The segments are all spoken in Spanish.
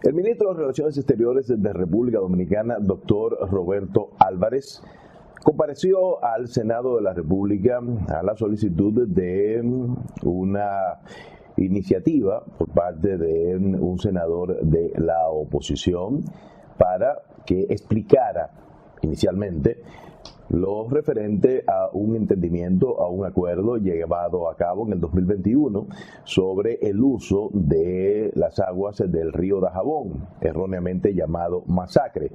El ministro de Relaciones Exteriores de República Dominicana, doctor Roberto Álvarez, compareció al Senado de la República a la solicitud de una iniciativa por parte de un senador de la oposición para que explicara inicialmente lo referente a un entendimiento, a un acuerdo llevado a cabo en el 2021 sobre el uso de las aguas del río Dajabón, erróneamente llamado Masacre.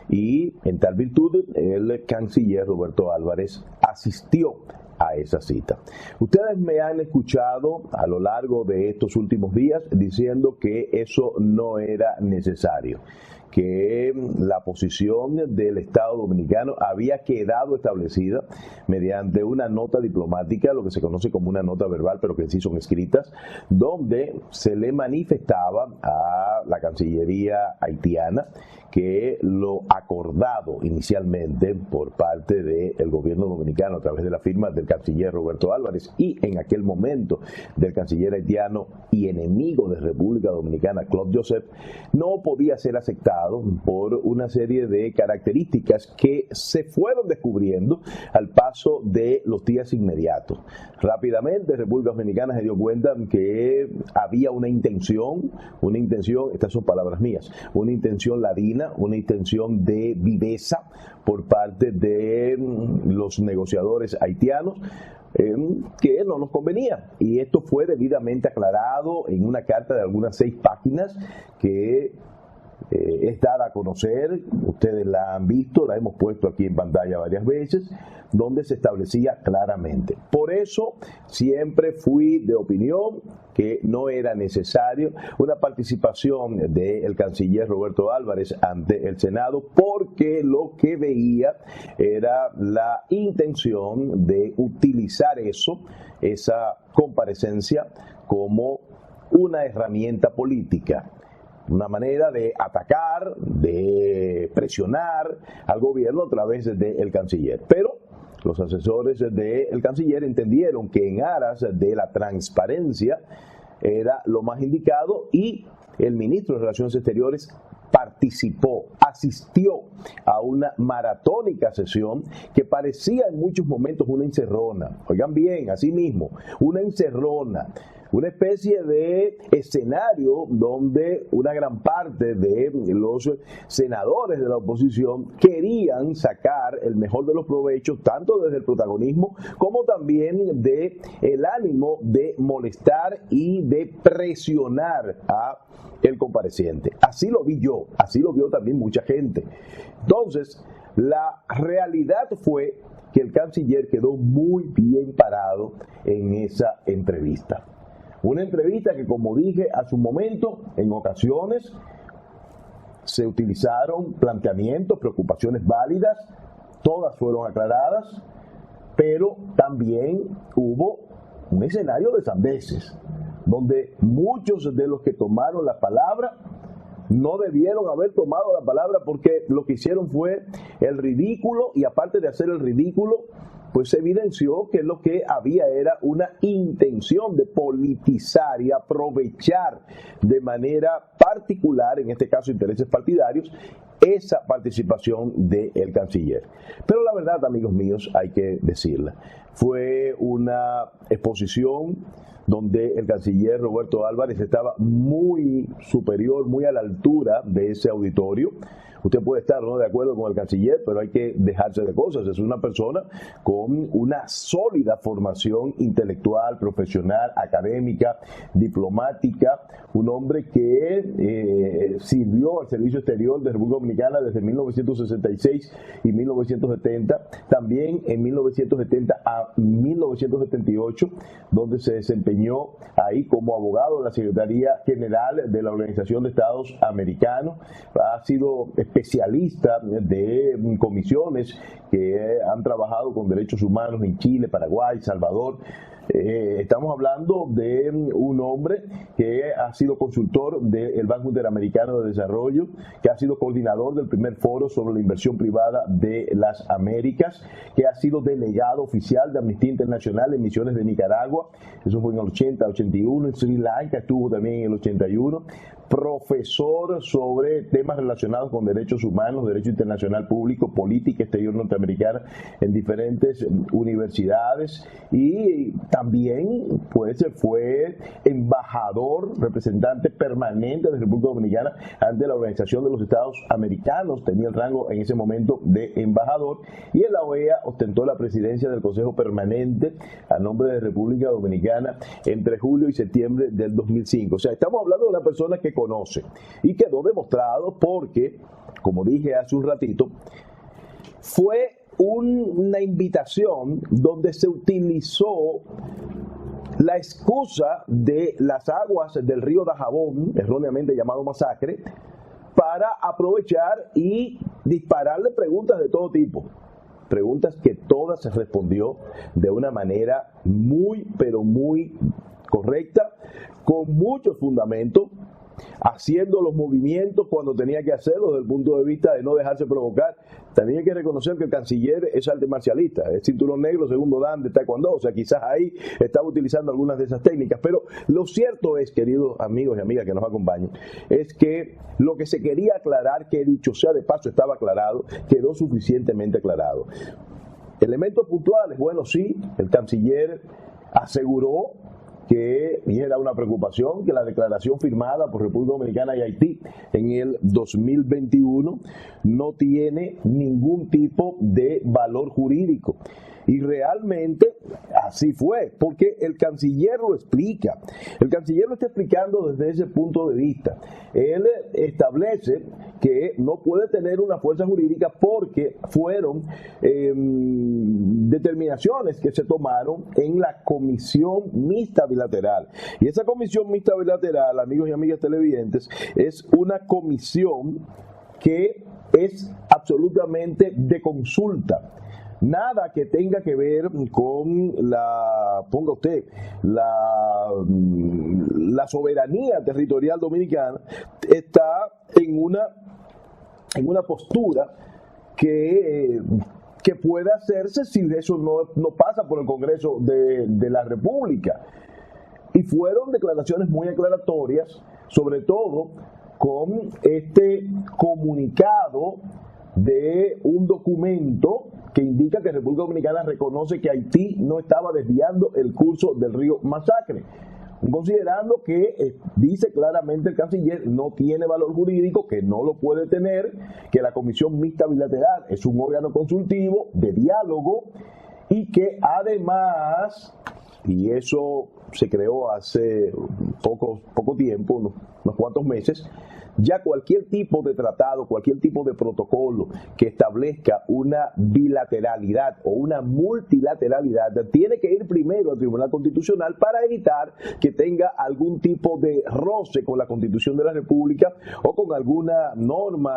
Y en tal virtud, el canciller Roberto Álvarez asistió a esa cita. Ustedes me han escuchado a lo largo de estos últimos días diciendo que eso no era necesario, que la posición del Estado Dominicano había quedado establecida mediante una nota diplomática, lo que se conoce como una nota verbal, pero que sí son escritas, donde se le manifestaba a la Cancillería haitiana que lo acordado inicialmente por parte del gobierno dominicano a través de la firma del canciller Roberto Álvarez y en aquel momento del canciller haitiano y enemigo de República Dominicana, Claude Joseph, no podía ser aceptado por una serie de características que se fueron descubriendo al paso de los días inmediatos. Rápidamente República Dominicana se dio cuenta que había una intención, estas son palabras mías, una intención ladina, una intención de viveza por parte de los negociadores haitianos, que no nos convenía. Y esto fue debidamente aclarado en una carta de algunas 6 páginas que es dada a conocer, ustedes la han visto, la hemos puesto aquí en pantalla varias veces, donde se establecía claramente. Por eso siempre fui de opinión que no era necesario una participación del canciller Roberto Álvarez ante el Senado, porque lo que veía era la intención de utilizar esa comparecencia como una herramienta política, una manera de atacar, de presionar al gobierno a través del canciller. Pero los asesores del canciller entendieron que en aras de la transparencia era lo más indicado y el ministro de Relaciones Exteriores asistió a una maratónica sesión que parecía en muchos momentos una encerrona. Oigan bien, así mismo, una encerrona. Una especie de escenario donde una gran parte de los senadores de la oposición querían sacar el mejor de los provechos, tanto desde el protagonismo como también de el ánimo de molestar y de presionar a el compareciente. Así lo vi yo, así lo vio también mucha gente. Entonces, la realidad fue que el canciller quedó muy bien parado en esa entrevista. Una entrevista que, como dije a su momento, en ocasiones se utilizaron planteamientos, preocupaciones válidas, todas fueron aclaradas, pero también hubo un escenario de sandeces, donde muchos de los que tomaron la palabra no debieron haber tomado la palabra porque lo que hicieron fue el ridículo, y aparte de hacer el ridículo, pues se evidenció que lo que había era una intención de politizar y aprovechar de manera particular, en este caso intereses partidarios, esa participación del canciller. Pero la verdad, amigos míos, hay que decirla, fue una exposición donde el canciller Roberto Álvarez estaba muy superior, muy a la altura de ese auditorio. Usted puede estar no de acuerdo con el canciller, pero hay que dejarse de cosas. Es una persona con una sólida formación intelectual, profesional, académica, diplomática, un hombre que sirvió al Servicio Exterior de República Dominicana desde 1966 y 1970, también en 1970 a 1978, donde se desempeñó ahí como abogado de la Secretaría General de la Organización de Estados Americanos. Ha sido especialista de comisiones que han trabajado con derechos humanos en Chile, Paraguay, Salvador. Estamos hablando de un hombre que ha sido consultor del Banco Interamericano de Desarrollo, que ha sido coordinador del primer foro sobre la inversión privada de las Américas, que ha sido delegado oficial de Amnistía Internacional en misiones de Nicaragua, eso fue en el 80, 81, en Sri Lanka estuvo también en el 81, profesor sobre temas relacionados con derechos humanos, derecho internacional público, política exterior norteamericana en diferentes universidades, y también pues fue embajador, representante permanente de la República Dominicana ante la Organización de los Estados Americanos, tenía el rango en ese momento de embajador, y en la OEA ostentó la presidencia del Consejo Permanente a nombre de República Dominicana entre julio y septiembre del 2005. O sea, estamos hablando de una persona que conoce, y quedó demostrado porque, como dije hace un ratito, fue una invitación donde se utilizó la excusa de las aguas del río Dajabón, erróneamente llamado Masacre, para aprovechar y dispararle preguntas de todo tipo. Preguntas que todas se respondió de una manera muy, pero muy correcta, con muchos fundamentos, haciendo los movimientos cuando tenía que hacerlo desde el punto de vista de no dejarse provocar. También hay que reconocer que el canciller es arte marcialista, es cinturón negro, segundo dan de taekwondo, o sea, quizás ahí estaba utilizando algunas de esas técnicas, pero lo cierto es, queridos amigos y amigas que nos acompañan, es que lo que se quería aclarar, que dicho sea de paso estaba aclarado, quedó suficientemente aclarado. Elementos puntuales, bueno, sí, el canciller aseguró que, y era una preocupación, que la declaración firmada por República Dominicana y Haití en el 2021 no tiene ningún tipo de valor jurídico. Y realmente así fue, porque el canciller lo explica. El canciller lo está explicando desde ese punto de vista. Él establece que no puede tener una fuerza jurídica porque fueron determinaciones que se tomaron en la Comisión Mixta Bilateral. Y esa Comisión Mixta Bilateral, amigos y amigas televidentes, es una comisión que es absolutamente de consulta. Nada que tenga que ver con ponga usted, la soberanía territorial dominicana está en una postura que puede hacerse si eso no pasa por el Congreso de la República. Y fueron declaraciones muy aclaratorias, sobre todo con este comunicado de un documento que indica que República Dominicana reconoce que Haití no estaba desviando el curso del río Masacre, considerando que dice claramente el canciller no tiene valor jurídico, que no lo puede tener, que la Comisión Mixta Bilateral es un órgano consultivo de diálogo y que además, y eso se creó hace poco tiempo, unos cuantos meses, ya cualquier tipo de tratado, cualquier tipo de protocolo que establezca una bilateralidad o una multilateralidad tiene que ir primero al Tribunal Constitucional para evitar que tenga algún tipo de roce con la Constitución de la República o con alguna norma,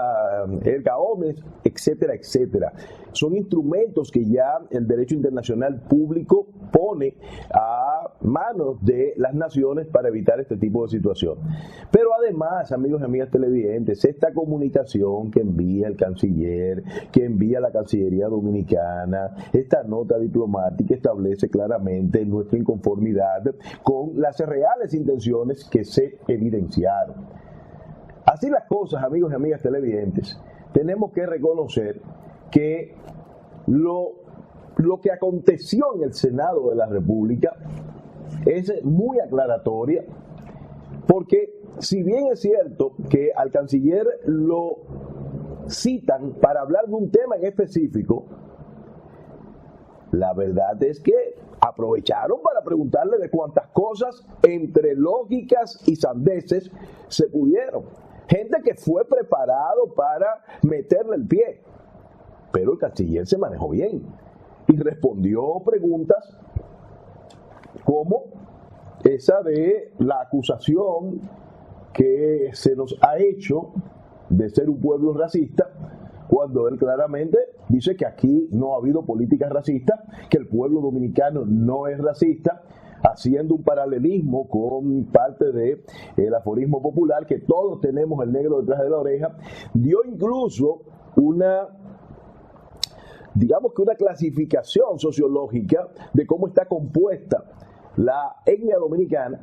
erga omnes, etcétera, etcétera. Son instrumentos que ya el derecho internacional público pone a manos de las naciones para evitar este tipo de situación. Pero además, amigos y amigas televidentes, esta comunicación que envía el canciller, que envía la Cancillería Dominicana, esta nota diplomática establece claramente nuestra inconformidad con las reales intenciones que se evidenciaron. Así las cosas, amigos y amigas televidentes, tenemos que reconocer que lo que aconteció en el Senado de la República es muy aclaratoria, porque si bien es cierto que al canciller lo citan para hablar de un tema en específico, la verdad es que aprovecharon para preguntarle de cuántas cosas entre lógicas y sandeces se pudieron. Gente que fue preparado para meterle el pie, pero el canciller se manejó bien y respondió preguntas como esa de la acusación que se nos ha hecho de ser un pueblo racista, cuando él claramente dice que aquí no ha habido políticas racistas, que el pueblo dominicano no es racista, haciendo un paralelismo con parte del aforismo popular, que todos tenemos el negro detrás de la oreja, dio incluso digamos que una clasificación sociológica de cómo está compuesta la etnia dominicana,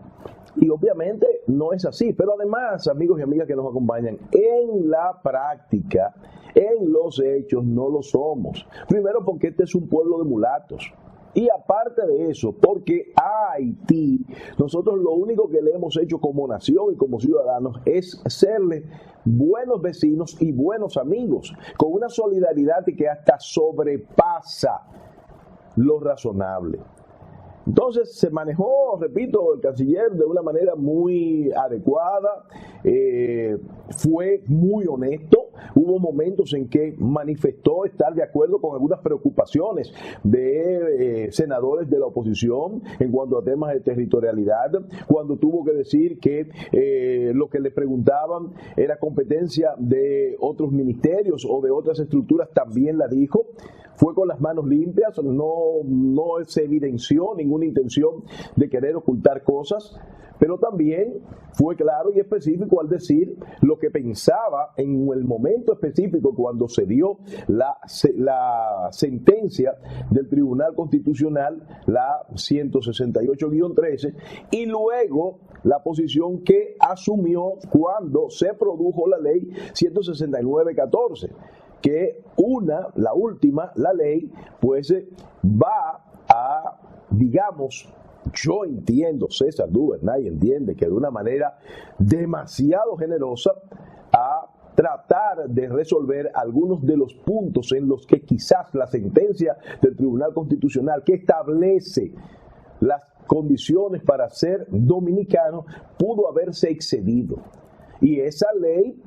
y obviamente no es así. Pero además, amigos y amigas que nos acompañan, en la práctica, en los hechos, no lo somos. Primero, porque este es un pueblo de mulatos. Y aparte de eso, porque a Haití, nosotros lo único que le hemos hecho como nación y como ciudadanos es serle buenos vecinos y buenos amigos, con una solidaridad que hasta sobrepasa lo razonable. Entonces se manejó, repito, el canciller de una manera muy adecuada, fue muy honesto. Hubo momentos en que manifestó estar de acuerdo con algunas preocupaciones de senadores de la oposición en cuanto a temas de territorialidad, cuando tuvo que decir que lo que le preguntaban era competencia de otros ministerios o de otras estructuras, también la dijo. Fue con las manos limpias, no se evidenció ninguna intención de querer ocultar cosas, pero también fue claro y específico al decir lo que pensaba en el momento específico cuando se dio la sentencia del Tribunal Constitucional, la 168-13, y luego la posición que asumió cuando se produjo la ley 169-14. Que la última, la ley, pues va a, digamos, yo entiendo, César Duvernay entiende que de una manera demasiado generosa, a tratar de resolver algunos de los puntos en los que quizás la sentencia del Tribunal Constitucional, que establece las condiciones para ser dominicano, pudo haberse excedido. Y esa ley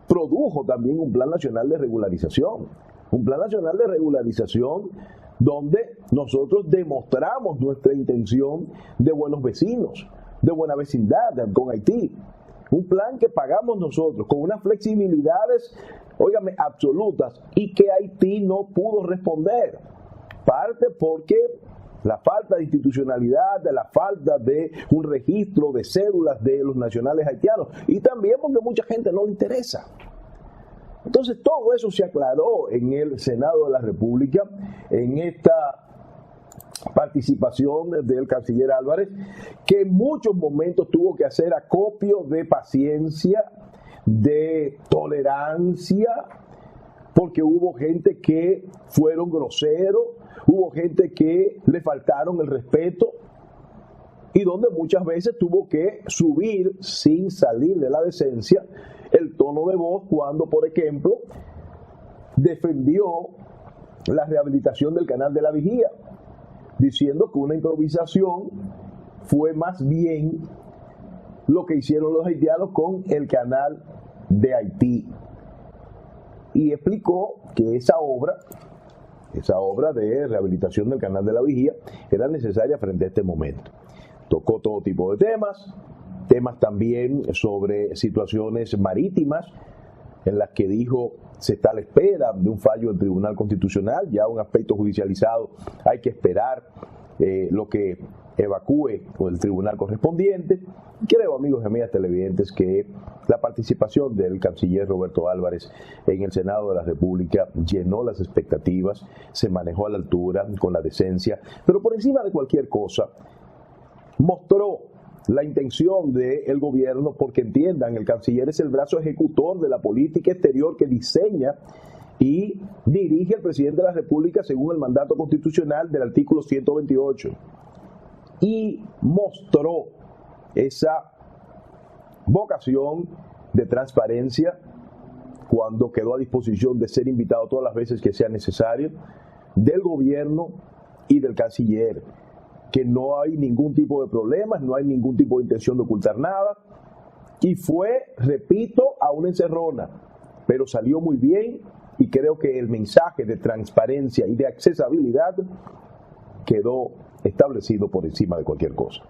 produjo también un plan nacional de regularización. Un plan nacional de regularización donde nosotros demostramos nuestra intención de buenos vecinos, de buena vecindad con Haití. Un plan que pagamos nosotros con unas flexibilidades, óigame, absolutas, y que Haití no pudo responder. Parte porque la falta de institucionalidad, de la falta de un registro de cédulas de los nacionales haitianos, y también porque mucha gente no le interesa. Entonces todo eso se aclaró en el Senado de la República, en esta participación del canciller Álvarez, que en muchos momentos tuvo que hacer acopio de paciencia, de tolerancia, porque hubo gente que fueron groseros, hubo gente que le faltaron el respeto, y donde muchas veces tuvo que subir, sin salir de la decencia, el tono de voz cuando, por ejemplo, defendió la rehabilitación del canal de la Vigía, diciendo que una improvisación fue más bien lo que hicieron los haitianos con el canal de Haití. Y explicó que esa obra de rehabilitación del canal de la Vigía era necesaria frente a este momento. Tocó todo tipo de temas también sobre situaciones marítimas, en las que dijo se está a la espera de un fallo del Tribunal Constitucional, ya un aspecto judicializado, hay que esperar lo que evacúe el tribunal correspondiente. Creo, amigos y amigas televidentes, que la participación del canciller Roberto Álvarez en el Senado de la República llenó las expectativas, se manejó a la altura, con la decencia, pero por encima de cualquier cosa, mostró la intención del gobierno, porque entiendan, el canciller es el brazo ejecutor de la política exterior que diseña y dirige el presidente de la República según el mandato constitucional del artículo 128. Y mostró esa vocación de transparencia cuando quedó a disposición de ser invitado todas las veces que sea necesario, del gobierno y del canciller, que no hay ningún tipo de problemas, no hay ningún tipo de intención de ocultar nada, y fue, repito, a una encerrona, pero salió muy bien, y creo que el mensaje de transparencia y de accesibilidad quedó establecido por encima de cualquier cosa.